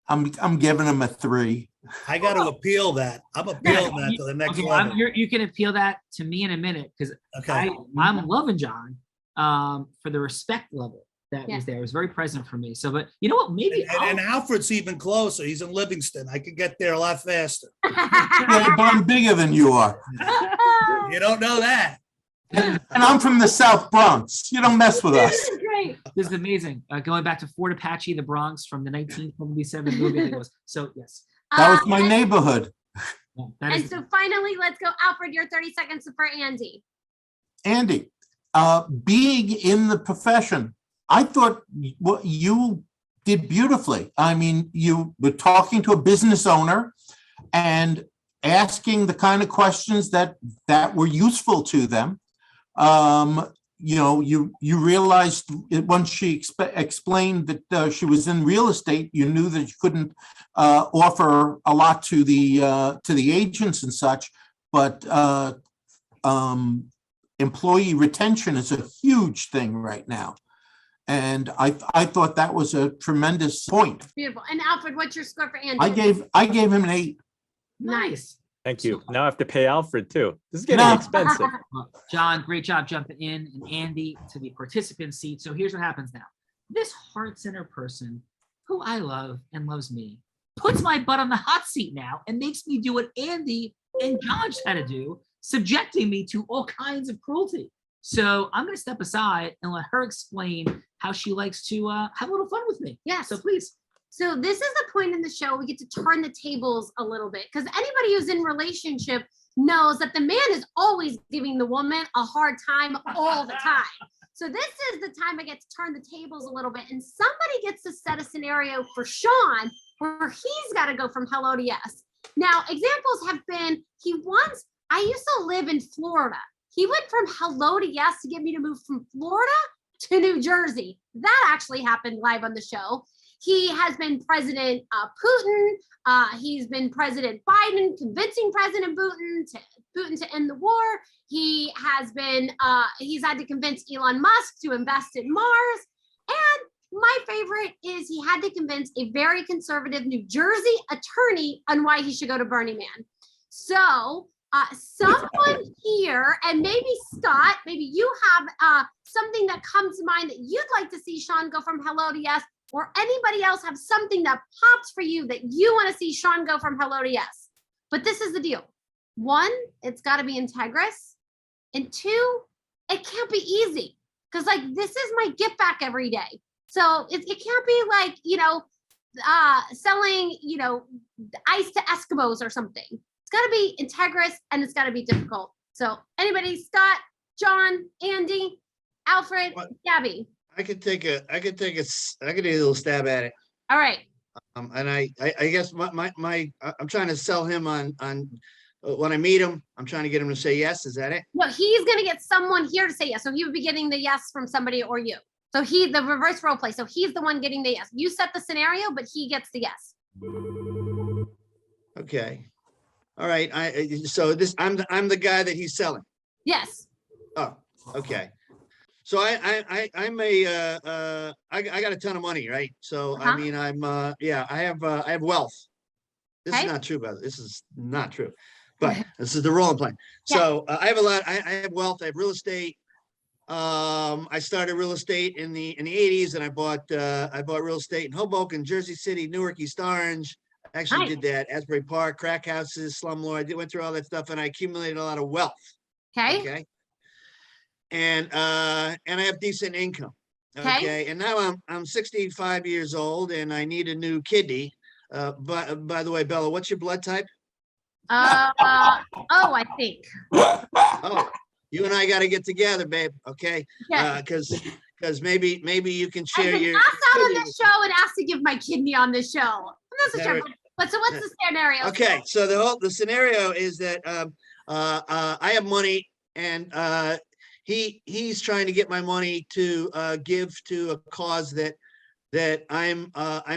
I'm giving him a 3. I got to appeal that. I'm appealing that to the next level. You can appeal that to me in a minute because I'm loving John for the respect level that was there. It was very present for me. So, but you know what? Maybe and Alfred's even closer. He's in Livingston. I could get there a lot faster. Yeah, but I'm bigger than you are. You don't know that. And I'm from the South Bronx. You don't mess with us. This is great. This is amazing. Going back to Fort Apache, the Bronx from the 1977 movie, I think it was. So, yes. That was my neighborhood. And so finally, let's go, Alfred, your 30 seconds for Andy. Andy, being in the profession, I thought what you did beautifully. I mean, you were talking to a business owner and asking the kind of questions that were useful to them. You realized once she explained that she was in real estate, you knew that you couldn't offer a lot to the agents and such, but employee retention is a huge thing right now. And I thought that was a tremendous point. Beautiful. And Alfred, what's your score for Andy? I gave him an 8. Nice. Thank you. Now I have to pay Alfred too. This is getting expensive. John, great job jumping in, and Andy to the participant seat. So here's what happens now. This heart-centered person who I love and loves me puts my butt on the hot seat now and makes me do what Andy and John had to do, subjecting me to all kinds of cruelty. So I'm going to step aside and let her explain how she likes to have a little fun with me. Yeah. So please. So this is the point in the show we get to turn the tables a little bit, because anybody who's in relationship knows that the man is always giving the woman a hard time all the time. So this is the time I get to turn the tables a little bit, and somebody gets to set a scenario for Shawn where he's got to go from hello to yes. Now, examples have been, I used to live in Florida. He went from hello to yes to get me to move from Florida to New Jersey. That actually happened live on the show. He has been President Putin. He's been President Biden, convincing President Putin to end the war. He has been, he's had to convince Elon Musk to invest in Mars. And my favorite is he had to convince a very conservative New Jersey attorney on why he should go to Burning Man. So someone here, and maybe Scott, maybe you have something that comes to mind that you'd like to see Shawn go from hello to yes, or anybody else have something that pops for you that you want to see Shawn go from hello to yes. But this is the deal. 1, it's got to be integrous. And 2, it can't be easy. Because this is my gift back every day. So it can't be selling, ice to Eskimos or something. It's got to be integrous and it's got to be difficult. So anybody, Scott, John, Andy, Alfred, Gabby. I could take a little stab at it. All right. And I guess I'm trying to sell him on when I meet him, I'm trying to get him to say yes. Is that it? No, he's gonna get someone here to say yes. So he would be getting the yes from somebody or you. So the reverse role play. So he's the one getting the yes. You set the scenario, but he gets the yes. Okay. All right. I'm the guy that he's selling. Yes. Oh, okay. So I got a ton of money, right? So I mean, I have wealth. This is not true, brother. This is not true, but this is the role I'm playing. So I have a lot. I have wealth. I have real estate. I started real estate in the 80s, and I bought real estate in Hoboken, Jersey City, Newark, East Orange. I actually did that. Asbury Park, crack houses, slumlord. I went through all that stuff, and I accumulated a lot of wealth. Okay. And I have decent income. Okay. And now I'm 65 years old, and I need a new kidney. By the way, Bella, what's your blood type? I think. Oh, you and I got to get together, babe. Okay. Because maybe you can share your. Asked out on this show and asked to give my kidney on this show. I'm not so sure. But so what's the scenario? Okay. So the scenario is that I have money, and he's trying to get my money to give to a cause that I'm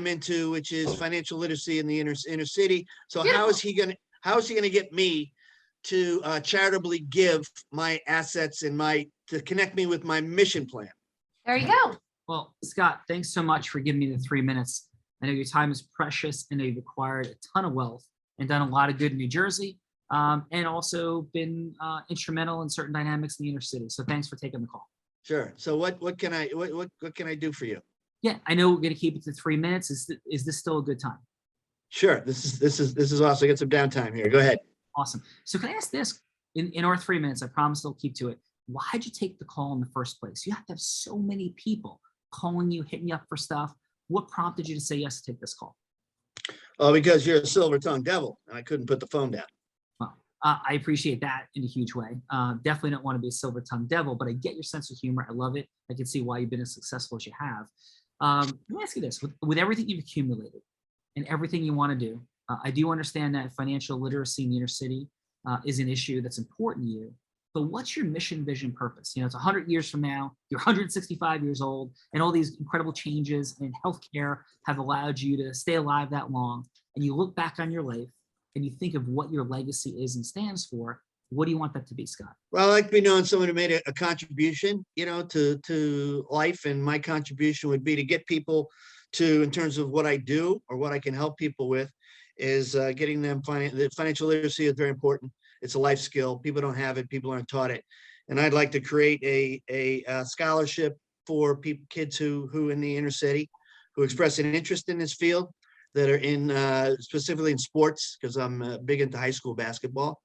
into, which is financial literacy in the inner city. So how is he gonna get me to charitably give my assets and to connect me with my mission plan? There you go. Well, Scott, thanks so much for giving me the 3 minutes. I know your time is precious. I know you've acquired a ton of wealth and done a lot of good in New Jersey, and also been instrumental in certain dynamics in the inner city. So thanks for taking the call. Sure. So what can I do for you? Yeah, I know we're going to keep it to 3 minutes. Is this still a good time? Sure. This is awesome. Get some downtime here. Go ahead. Awesome. So can I ask this in our 3 minutes? I promise I'll keep to it. Why'd you take the call in the first place? You have to have so many people calling you, hitting you up for stuff. What prompted you to say yes to take this call? Oh, because you're a silver-tongued devil, and I couldn't put the phone down. Well, I appreciate that in a huge way. Definitely don't want to be a silver-tongued devil, but I get your sense of humor. I love it. I can see why you've been as successful as you have. Let me ask you this: with everything you've accumulated and everything you want to do, I do understand that financial literacy in the inner city is an issue that's important to you. But what's your mission, vision, purpose? It's 100 years from now, you're 165 years old, and all these incredible changes in healthcare have allowed you to stay alive that long. And you look back on your life and you think of what your legacy is and stands for. What do you want that to be, Scott? Well, I like to be known as someone who made a contribution, to life. And my contribution would be to get people to, in terms of what I do or what I can help people with, is getting them financial literacy is very important. It's a life skill. People don't have it. People aren't taught it. And I'd like to create a scholarship for kids who in the inner city who express an interest in this field, that are in specifically in sports, because I'm big into high school basketball.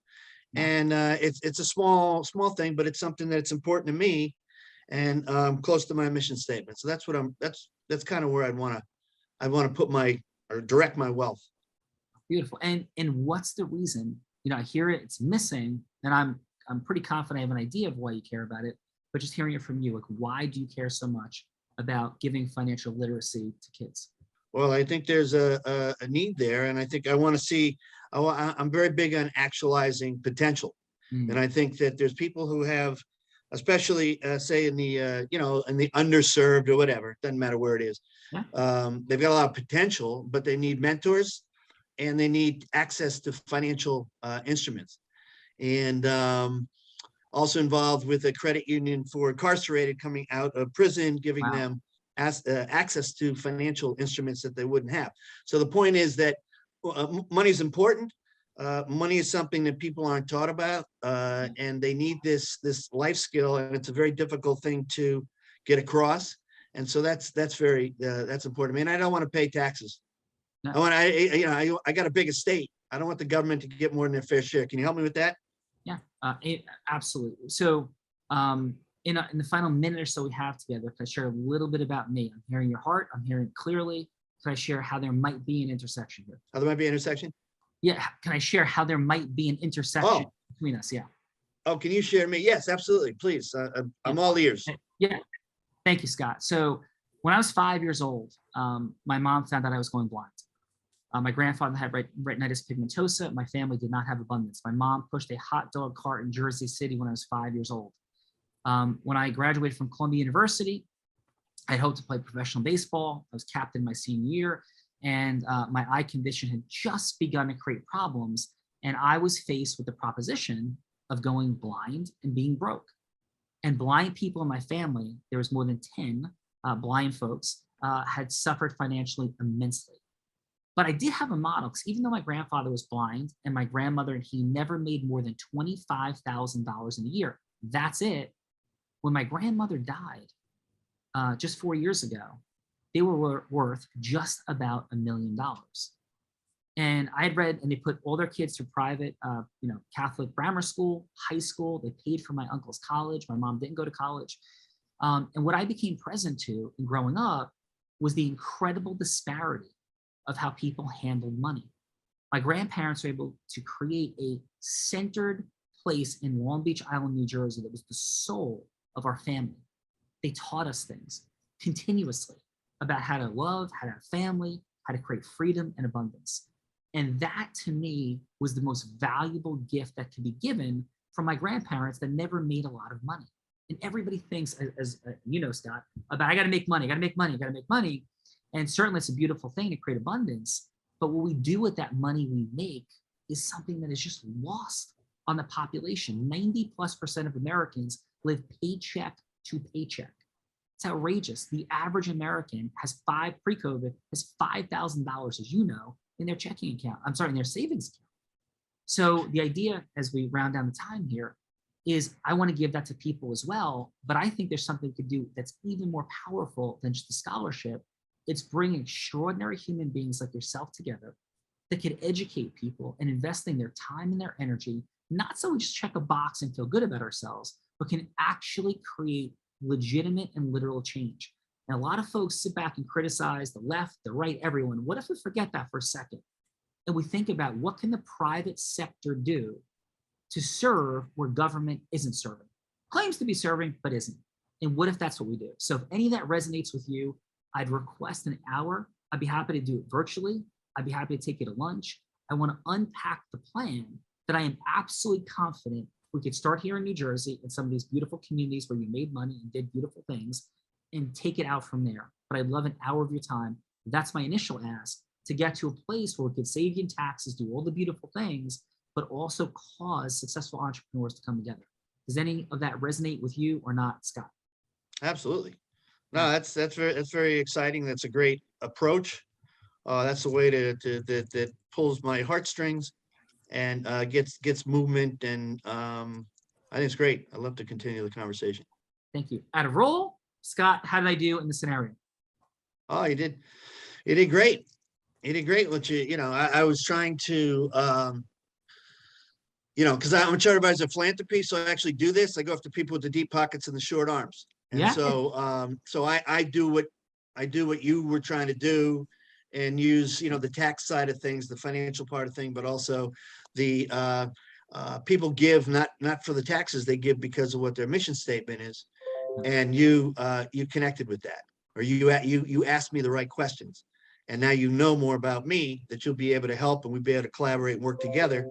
And it's a small thing, but it's something that's important to me and close to my mission statement. So that's what that's kind of where I want to put direct my wealth. Beautiful. And what's the reason? I hear it's missing, and I'm pretty confident I have an idea of why you care about it, but just hearing it from you, why do you care so much about giving financial literacy to kids? Well, I think there's a need there, and I think I want to see. I'm very big on actualizing potential, and I think that there's people who have, especially say in the in the underserved or whatever, doesn't matter where it is. They've got a lot of potential, but they need mentors, and they need access to financial instruments, and also involved with a credit union for incarcerated coming out of prison, giving them access to financial instruments that they wouldn't have. So the point is that money is important. Money is something that people aren't taught about, and they need this life skill, and it's a very difficult thing to get across. And so that's important. I mean, I don't want to pay taxes. No. I got a big estate. I don't want the government to get more than their fair share. Can you help me with that? Yeah, absolutely. So in the final minute or so we have together, can I share a little bit about me? I'm hearing your heart. I'm hearing clearly. Can I share how there might be an intersection here? How there might be an intersection? Yeah. Can I share how there might be an intersection between us? Yeah. Oh, can you share me? Yes, absolutely. Please. I'm all ears. Yeah. Thank you, Scott. So when I was 5 years old, my mom found out I was going blind. My grandfather had retinitis pigmentosa. My family did not have abundance. My mom pushed a hot dog cart in Jersey City when I was 5 years old. When I graduated from Columbia University, I hoped to play professional baseball. I was captain my senior year, and my eye condition had just begun to create problems. And I was faced with the proposition of going blind and being broke. And blind people in my family, there was more than 10 blind folks, had suffered financially immensely. But I did have a model, because even though my grandfather was blind and my grandmother and he never made more than $25,000 in a year, that's it. When my grandmother died just 4 years ago, they were worth just about $1 million. And I had read, and they put all their kids through private, Catholic grammar school, high school. They paid for my uncle's college. My mom didn't go to college. And what I became present to in growing up was the incredible disparity of how people handled money. My grandparents were able to create a centered place in Long Beach Island, New Jersey, that was the soul of our family. They taught us things continuously about how to love, how to have family, how to create freedom and abundance. And that, to me, was the most valuable gift that could be given from my grandparents that never made a lot of money. And everybody thinks, as you know, Scott, about I got to make money, I got to make money, I got to make money. And certainly it's a beautiful thing to create abundance. But what we do with that money we make is something that is just lost on the population. 90+% of Americans live paycheck to paycheck. It's outrageous. The average American pre-COVID, has $5,000, as you know, in their checking account. In their savings account. So the idea, as we round down the time here, is I want to give that to people as well. But I think there's something to do that's even more powerful than just the scholarship. It's bringing extraordinary human beings like yourself together that can educate people and investing their time and their energy, not so we just check a box and feel good about ourselves, but can actually create legitimate and literal change. And a lot of folks sit back and criticize the left, the right, everyone. What if we forget that for a second? And we think about what can the private sector do to serve where government isn't serving, claims to be serving, but isn't. And what if that's what we do? So if any of that resonates with you, I'd request an hour. I'd be happy to do it virtually. I'd be happy to take you to lunch. I want to unpack the plan that I am absolutely confident we could start here in New Jersey in some of these beautiful communities where you made money and did beautiful things and take it out from there. But I'd love an hour of your time. That's my initial ask, to get to a place where we could save you in taxes, do all the beautiful things, but also cause successful entrepreneurs to come together. Does any of that resonate with you or not, Scott? Absolutely. No, that's very exciting. That's a great approach. That's the way that pulls my heartstrings and gets movement. And I think it's great. I'd love to continue the conversation. Thank you. Out of roll, Scott, how did I do in the scenario? Oh, you did great. You did great. Which I was trying to, because I'm a chartered advisor of philanthropy, so I actually do this. I go after people with the deep pockets and the short arms. And so I do what you were trying to do, and use the tax side of things, the financial part of thing, but also the people give not for the taxes, they give because of what their mission statement is. And you connected with that, or you asked me the right questions, and now you know more about me that you'll be able to help, and we'll be able to collaborate and work together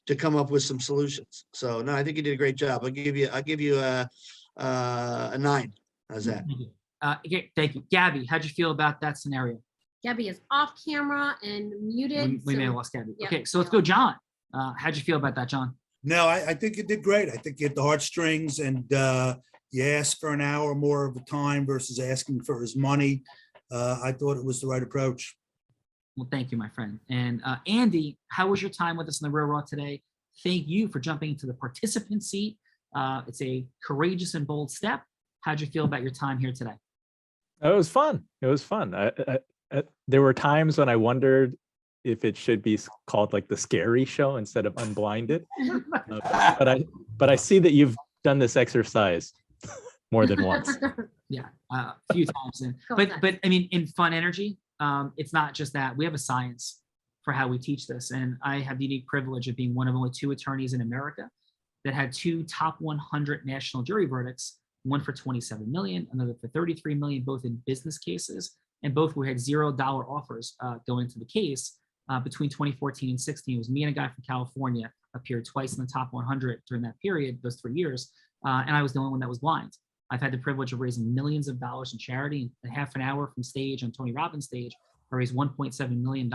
to come up with some solutions. So no, I think you did a great job. I'll give you a 9. How's that? Thank you. Gabby, how'd you feel about that scenario? Gabby is off camera and muted. We may have lost Gabby. Yeah. Okay, so let's go, John. How'd you feel about that, John? No, I think you did great. I think you hit the heartstrings, and you asked for an hour more of a time versus asking for his money. I thought it was the right approach. Well, thank you, my friend. And Andy, how was your time with us in the Real Raw today? Thank you for jumping into the participant seat. It's a courageous and bold step. How'd you feel about your time here today? It was fun. It was fun. There were times when I wondered if it should be called like the scary show instead of Unblinded. But I see that you've done this exercise more than once. Yeah, a few times. But I mean, in fun energy, it's not just that. We have a science for how we teach this. And I have the unique privilege of being one of only 2 attorneys in America that had 2 top 100 national jury verdicts, one for 27 million, another for 33 million, both in business cases, and both we had $0 offers going into the case. between 2014 and 16. It was me and a guy from California appeared twice in the top 100 during that period, those 3 years. And I was the only one that was blind. I've had the privilege of raising millions of dollars in charity. In half an hour from stage on Tony Robbins' stage, I raised $1.7 million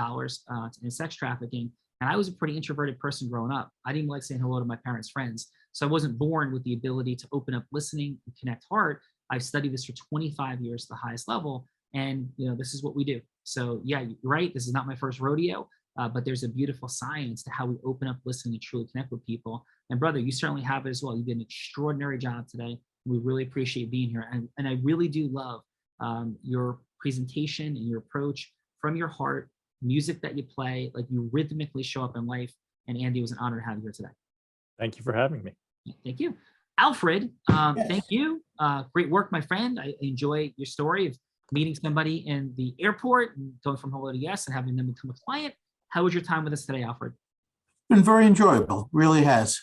in sex trafficking. And I was a pretty introverted person growing up. I didn't like saying hello to my parents' friends. So I wasn't born with the ability to open up listening and connect heart. I've studied this for 25 years at the highest level. And this is what we do. So yeah, you're right. This is not my first rodeo, but there's a beautiful science to how we open up, listen, and truly connect with people. And brother, you certainly have it as well. You did an extraordinary job today. We really appreciate being here. And I really do love your presentation and your approach from your heart, music that you play, like you rhythmically show up in life. And Andy, it was an honor to have you here today. Thank you for having me. Thank you. Alfred, thank you. Great work, my friend. I enjoy your story of meeting somebody in the airport and going from hello to yes and having them become a client. How was your time with us today, Alfred? Been very enjoyable, really has.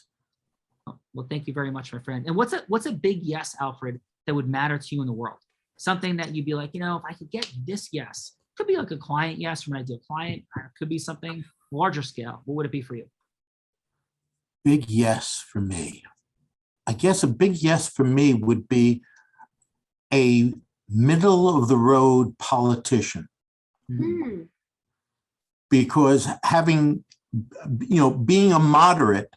Well, thank you very much, my friend. And what's a big yes, Alfred, that would matter to you in the world? Something that you'd be like, if I could get this yes, could be like a client yes from an ideal client, or it could be something larger scale. What would it be for you? Big yes for me. I guess a big yes for me would be a middle of the road politician. Because having, being a moderate,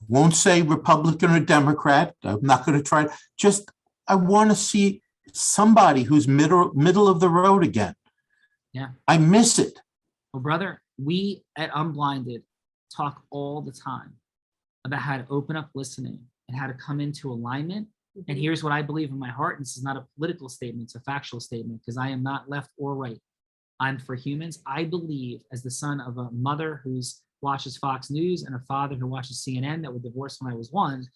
won't say Republican or Democrat, I'm not going to try, I want to see somebody who's middle of the road again. Yeah. I miss it. Well, brother, we at Unblinded talk all the time about how to open up listening and how to come into alignment. And here's what I believe in my heart. And this is not a political statement, it's a factual statement, because I am not left or right. I'm for humans. I believe, as the son of a mother who watches Fox News and a father who watches CNN that were divorced when I was 1,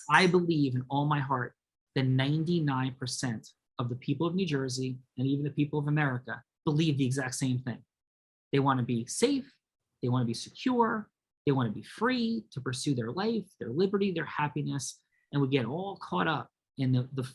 I believe in all my heart that 99% of the people of New Jersey and even the people of America believe the exact same thing. They want to be safe. They want to be secure. They want to be free to pursue their life, their liberty, their happiness. And we get all caught up in the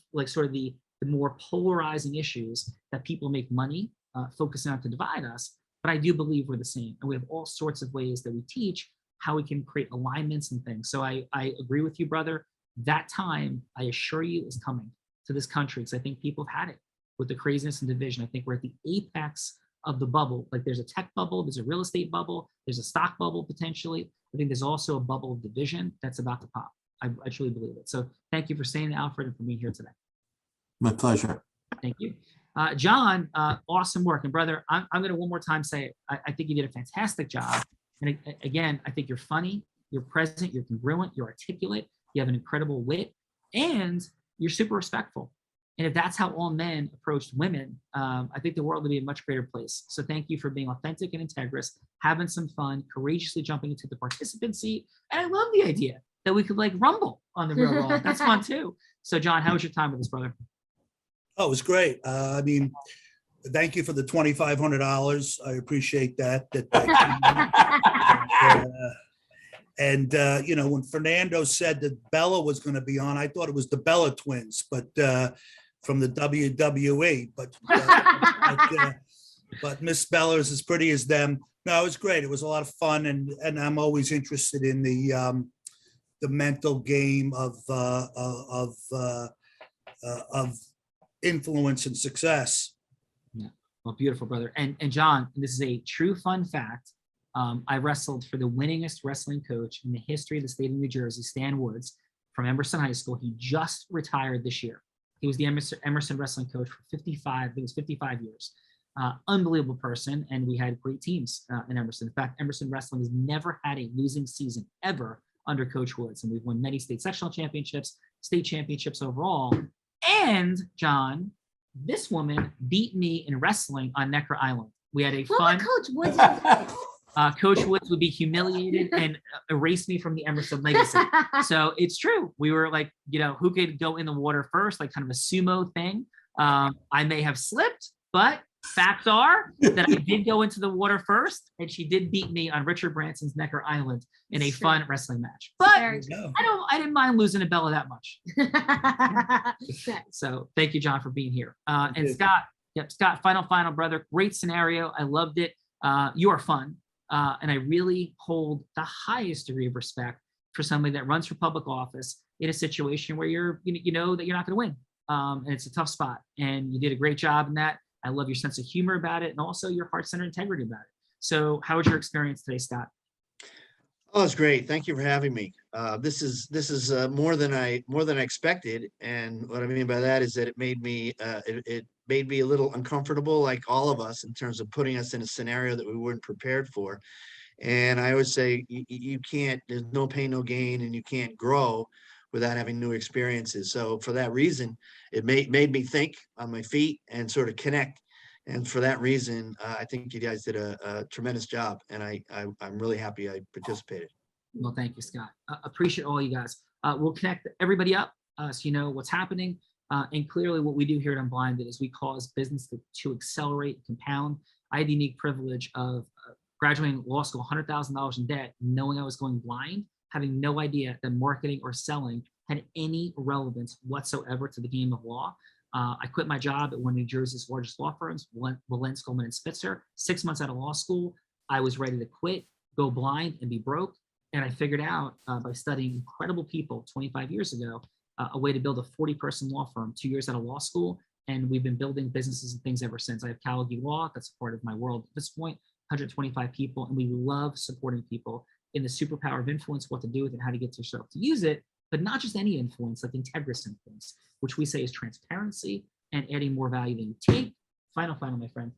more polarizing issues that people make money focusing on to divide us. But I do believe we're the same. And we have all sorts of ways that we teach how we can create alignments and things. So I agree with you, brother. That time, I assure you, is coming to this country, because I think people have had it with the craziness and division. I think we're at the apex of the bubble. Like there's a tech bubble, there's a real estate bubble, there's a stock bubble potentially. I think there's also a bubble of division that's about to pop. I truly believe it. So thank you for saying that, Alfred, and for being here today. My pleasure. Thank you. John, awesome work. And brother, I'm going to one more time say it. I think you did a fantastic job. And again, I think you're funny, you're present, you're congruent, you're articulate, you have an incredible wit, and you're super respectful. And if that's how all men approached women, I think the world would be a much greater place. So thank you for being authentic and integrous, having some fun, courageously jumping into the participant seat. And I love the idea that we could rumble on the real world. That's fun too. So John, how was your time with us, brother? Oh, it was great. Thank you for the $2,500. I appreciate that. When Fernando said that Bella was going to be on, I thought it was the Bella twins, but from the WWE. But Miss Bella is as pretty as them. No, it was great. It was a lot of fun, and I'm always interested in the mental game of influence and success. Yeah. Well, beautiful, brother. And John, this is a true fun fact. I wrestled for the winningest wrestling coach in the history of the state of New Jersey, Stan Woods, from Emerson High School. He just retired this year. He was the Emerson wrestling coach for 55 years. Unbelievable person. And we had great teams in Emerson. In fact, Emerson wrestling has never had a losing season ever under Coach Woods. And we've won many state sectional championships, state championships overall. And John, this woman beat me in wrestling on Necker Island. We had a fun. Coach Woods. Coach Woods would be humiliated and erase me from the Emerson legacy. So it's true. We were like, who could go in the water first, like kind of a sumo thing. I may have slipped, but facts are that I did go into the water first, and she did beat me on Richard Branson's Necker Island in a fun wrestling match. But I didn't mind losing to Bella that much. So thank you, John, for being here. And Scott, Scott, final, brother. Great scenario. I loved it. You are fun. And I really hold the highest degree of respect for somebody that runs for public office in a situation where you know that you're not going to win. And it's a tough spot. And you did a great job in that. I love your sense of humor about it and also your heart-centered integrity about it. So how was your experience today, Scott? Oh, it's great. Thank you for having me. This is more than I expected, and what I mean by that is that it made me a little uncomfortable, like all of us, in terms of putting us in a scenario that we weren't prepared for. And I always say you can't. There's no pain, no gain, and you can't grow without having new experiences. So for that reason, it made me think on my feet and sort of connect. And for that reason, I think you guys did a tremendous job, and I'm really happy I participated. Well, thank you, Scott. Appreciate all you guys. We'll connect everybody up so you know what's happening. And clearly what we do here at Unblinded is we cause business to accelerate, compound. I had the unique privilege of graduating law school, $100,000 in debt, knowing I was going blind, having no idea that marketing or selling had any relevance whatsoever to the game of law. I quit my job at one of New Jersey's largest law firms, Walensky, Coleman and Spitzer. 6 months out of law school, I was ready to quit, go blind, and be broke. And I figured out by studying incredible people 25 years ago, a way to build a 40-person law firm 2 years out of law school. And we've been building businesses and things ever since. I have Callagy Law, that's part of my world at this point, 125 people. And we love supporting people in the superpower of influence, what to do with it, how to get yourself to use it. But not just any influence, like integrous influence, which we say is transparency and adding more value than you take. Final, my friend.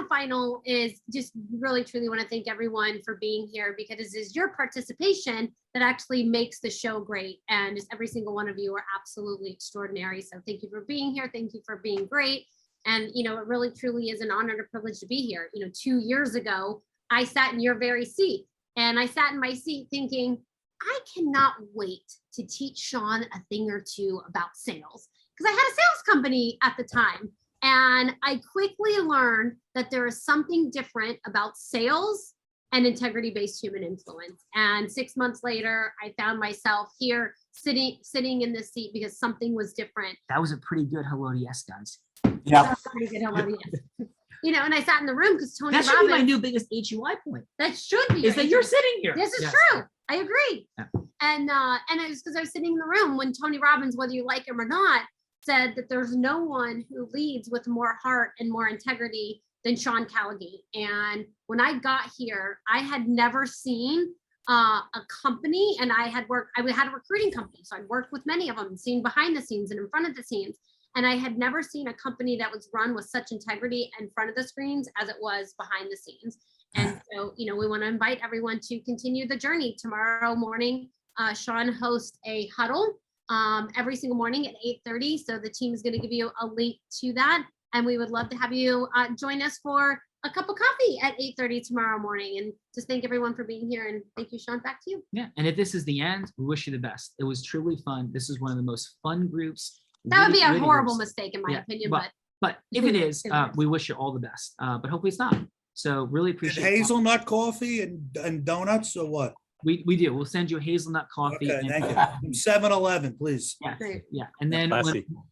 Final is just really truly want to thank everyone for being here, because it is your participation that actually makes the show great. And just every single one of you are absolutely extraordinary. So thank you for being here. Thank you for being great. And, you know, it really truly is an honor and a privilege to be here. You know, 2 years ago, I sat in your very seat, and I sat in my seat thinking, I cannot wait to teach Shawn a thing or two about sales, because I had a sales company at the time. And I quickly learned that there is something different about sales and integrity-based human influence. And 6 months later, I found myself here sitting in this seat because something was different. That was a pretty good hello to yes, guys. Yeah. Pretty good hello to yes. You know, and I sat in the room because Tony Robbins. That should be my new biggest HUI point. That should be. Is that you're sitting here. This is Yes. true. I agree. Yeah. And it was because I was sitting in the room when Tony Robbins, whether you like him or not, said that there's no one who leads with more heart and more integrity than Shawn Callagy. And when I got here, I had never seen a company, and I had a recruiting company. So I'd worked with many of them, seen behind the scenes and in front of the scenes. And I had never seen a company that was run with such integrity in front of the screens as it was behind the scenes. And so, you know, we want to invite everyone to continue the journey. Tomorrow morning, Shawn hosts a huddle every single morning at 8:30. So the team is going to give you a link to that. And we would love to have you join us for a cup of coffee at 8:30 tomorrow morning. And just thank everyone for being here. And thank you, Shawn, back to you. Yeah. And if this is the end, we wish you the best. It was truly fun. This is one of the most fun groups. That would be a horrible mistake in my opinion, but if it is, we wish you all the best. But hopefully it's not. So really appreciate hazelnut coffee and donuts or what? We do. We'll send you a hazelnut coffee. Okay, thank you. 7-Eleven, please. Yeah, yeah. And then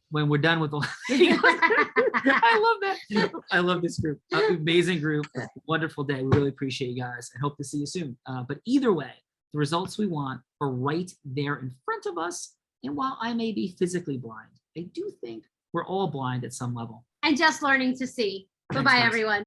when we're done with the, I love that. I love this group. Amazing group. Wonderful day. We really appreciate you guys and hope to see you soon. But either way, the results we want are right there in front of us. And while I may be physically blind, I do think we're all blind at some level. And just learning to see. Bye-bye, everyone.